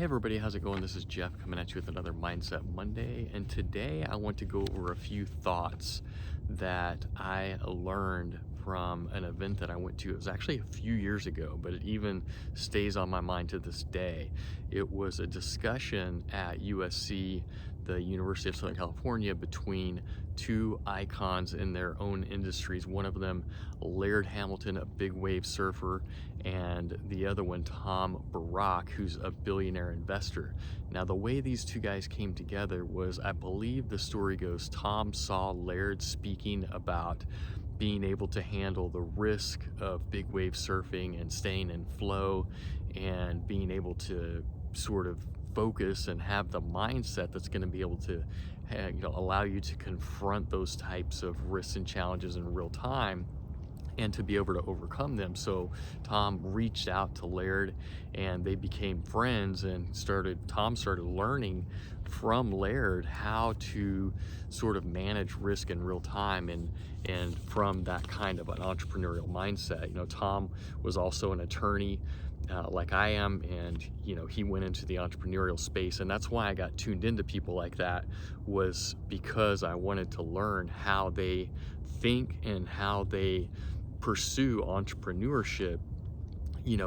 Hey everybody, how's it going? This is Jeff coming at you with another Mindset Monday, and today I want to go over a few thoughts that I learned from an event that I went to. It was actually a few years ago, but it even stays on my mind to this day. It was a discussion at USC, the University of Southern California, between two icons in their own industries. One of them, Laird Hamilton, a big wave surfer, and the other one, Tom Barrack, who's a billionaire investor. Now, the way these two guys came together was, I believe the story goes, Tom saw Laird speaking about being able to handle the risk of big wave surfing and staying in flow and being able to sort of focus and have the mindset that's going to be able to allow you to confront those types of risks and challenges in real time and to be able to overcome them. So Tom reached out to Laird and they became friends, and Tom started learning from Laird how to sort of manage risk in real time and from that kind of an entrepreneurial mindset. Tom was also an attorney, like I am, and he went into the entrepreneurial space, and that's why I got tuned into people like that, was because I wanted to learn how they think and how they pursue entrepreneurship,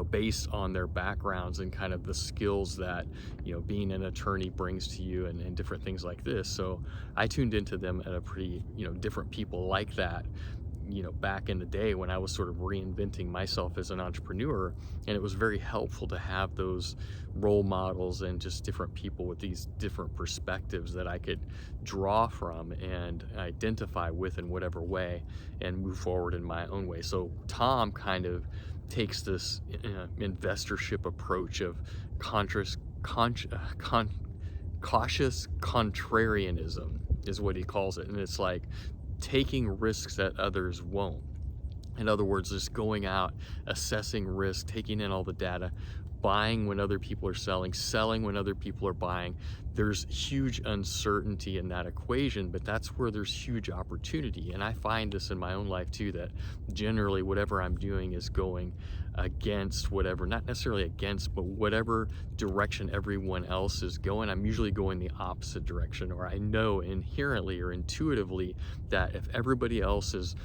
based on their backgrounds and kind of the skills that being an attorney brings to you, and different things like this. So I tuned into them at a pretty different people like that back in the day when I was sort of reinventing myself as an entrepreneur. And it was very helpful to have those role models and just different people with these different perspectives that I could draw from and identify with in whatever way and move forward in my own way. So Tom kind of takes this investorship approach of cautious contrarianism is what he calls it. And it's like taking risks that others won't. In other words, just going out, assessing risk, taking in all the data, buying when other people are selling when other people are buying. There's huge uncertainty in that equation, but that's where there's huge opportunity. And I find this in my own life too, that generally whatever I'm doing is going against whatever, not necessarily against, but whatever direction everyone else is going, I'm usually going the opposite direction. Or I know inherently or intuitively that if everybody else is,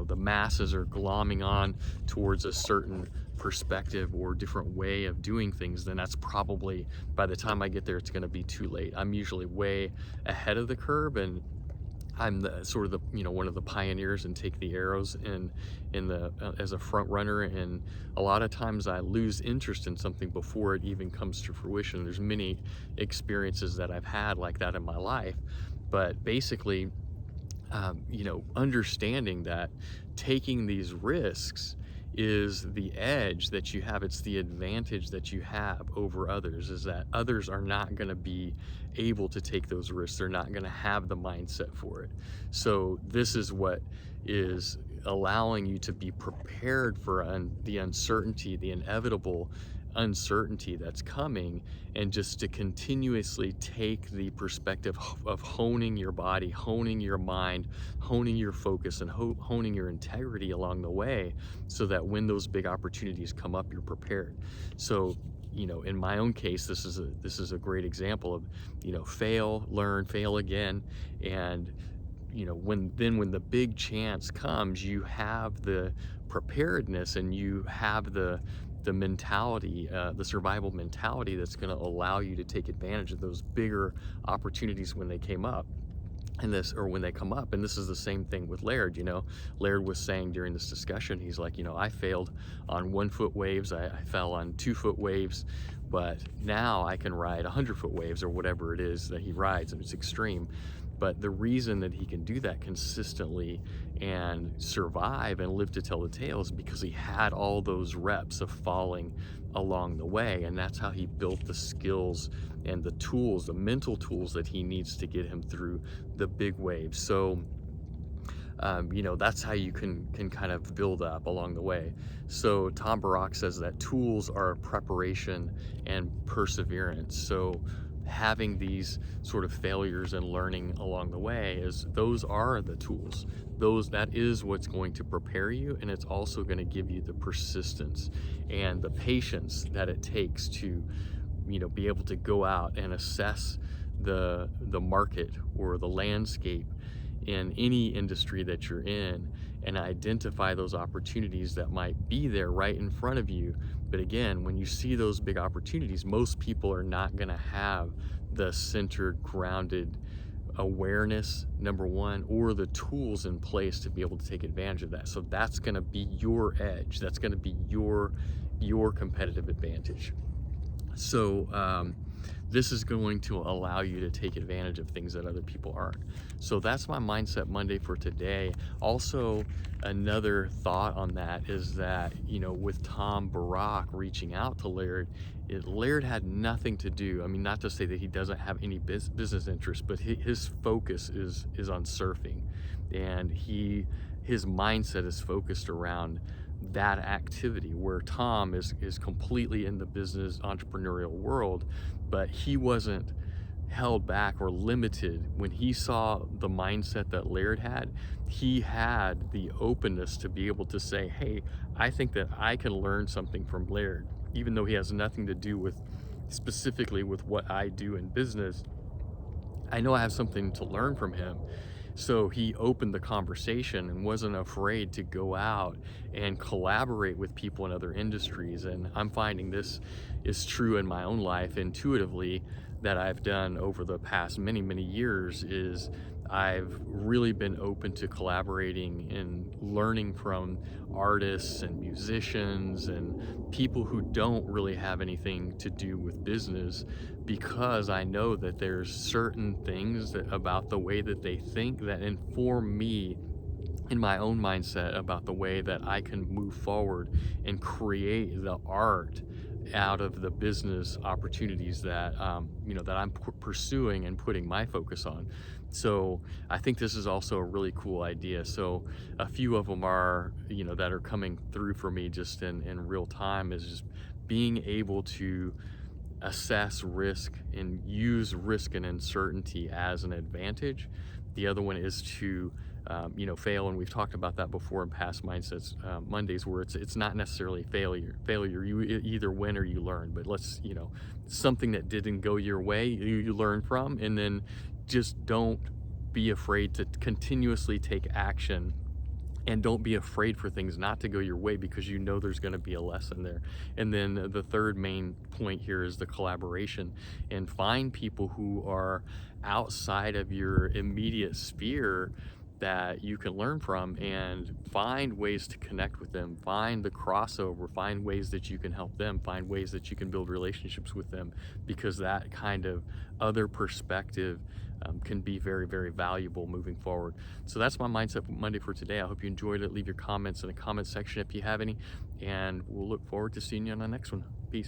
the masses are glomming on towards a certain perspective or different way of doing things, then that's probably, by the time I get there, it's going to be too late. I'm usually way ahead of the curve, and I'm the sort of the one of the pioneers and take the arrows as a front runner. And a lot of times I lose interest in something before it even comes to fruition. There's many experiences that I've had like that in my life, but basically understanding that taking these risks is the edge that you have. It's the advantage that you have over others, is that others are not going to be able to take those risks. They're not going to have the mindset for it. So this is what is allowing you to be prepared for the uncertainty, the inevitable uncertainty that's coming, and just to continuously take the perspective of honing your body, honing your mind, honing your focus, and honing your integrity along the way, so that when those big opportunities come up, you're prepared. So in my own case, this is a great example of fail, learn, fail again. And when the big chance comes, you have the preparedness and you have the mentality, the survival mentality that's going to allow you to take advantage of those bigger opportunities when they came up. When they come up. And this is the same thing with Laird. Laird was saying during this discussion, he's like, I failed on 1 foot waves, I fell on 2 foot waves, but now I can ride 100 foot waves, or whatever it is that he rides, and it's extreme. But the reason that he can do that consistently and survive and live to tell the tale is because he had all those reps of falling along the way. And that's how he built the skills and the tools, the mental tools that he needs to get him through the big waves. So that's how you can kind of build up along the way. So Tom Barrack says that tools are preparation and perseverance. So having these sort of failures and learning along the way, those are the tools. That is what's going to prepare you, and it's also going to give you the persistence and the patience that it takes to be able to go out and assess the market or the landscape in any industry that you're in, and identify those opportunities that might be there right in front of you. But again, when you see those big opportunities, most people are not going to have the centered, grounded awareness, number one, or the tools in place to be able to take advantage of that. So that's going to be your edge. That's going to be your competitive advantage. So this is going to allow you to take advantage of things that other people aren't. So that's my Mindset Monday for today. Also, another thought on that is that, with Tom Barrack reaching out to Laird, Laird had nothing to do. I mean, not to say that he doesn't have any business interest, but his focus is on surfing, and his mindset is focused around that activity, where Tom is completely in the business entrepreneurial world, but he wasn't held back or limited. When he saw the mindset that Laird had, he had the openness to be able to say, hey, I think that I can learn something from Laird, even though he has nothing to do with specifically with what I do in business. I know I have something to learn from him. So he opened the conversation and wasn't afraid to go out and collaborate with people in other industries. And I'm finding this is true in my own life intuitively, that I've done over the past many, many years. Is I've really been open to collaborating and learning from artists and musicians and people who don't really have anything to do with business, because I know that there's certain things about the way that they think that inform me in my own mindset about the way that I can move forward and create the art out of the business opportunities that that I'm pursuing and putting my focus on. So I think this is also a really cool idea. So a few of them are, that are coming through for me just in real time, is just being able to assess risk and use risk and uncertainty as an advantage. The other one is to fail, and we've talked about that before in past Mindsets Mondays, where it's not necessarily failure. You either win or you learn, but something that didn't go your way, you learn from, and then just don't be afraid to continuously take action, and don't be afraid for things not to go your way, because there's going to be a lesson there. And then the third main point here is the collaboration, and find people who are outside of your immediate sphere that you can learn from, and find ways to connect with them, find the crossover, find ways that you can help them, find ways that you can build relationships with them, because that kind of other perspective can be very, very valuable moving forward. So that's my Mindset Monday for today. I hope you enjoyed it. Leave your comments in the comment section if you have any, and we'll look forward to seeing you on the next one. Peace.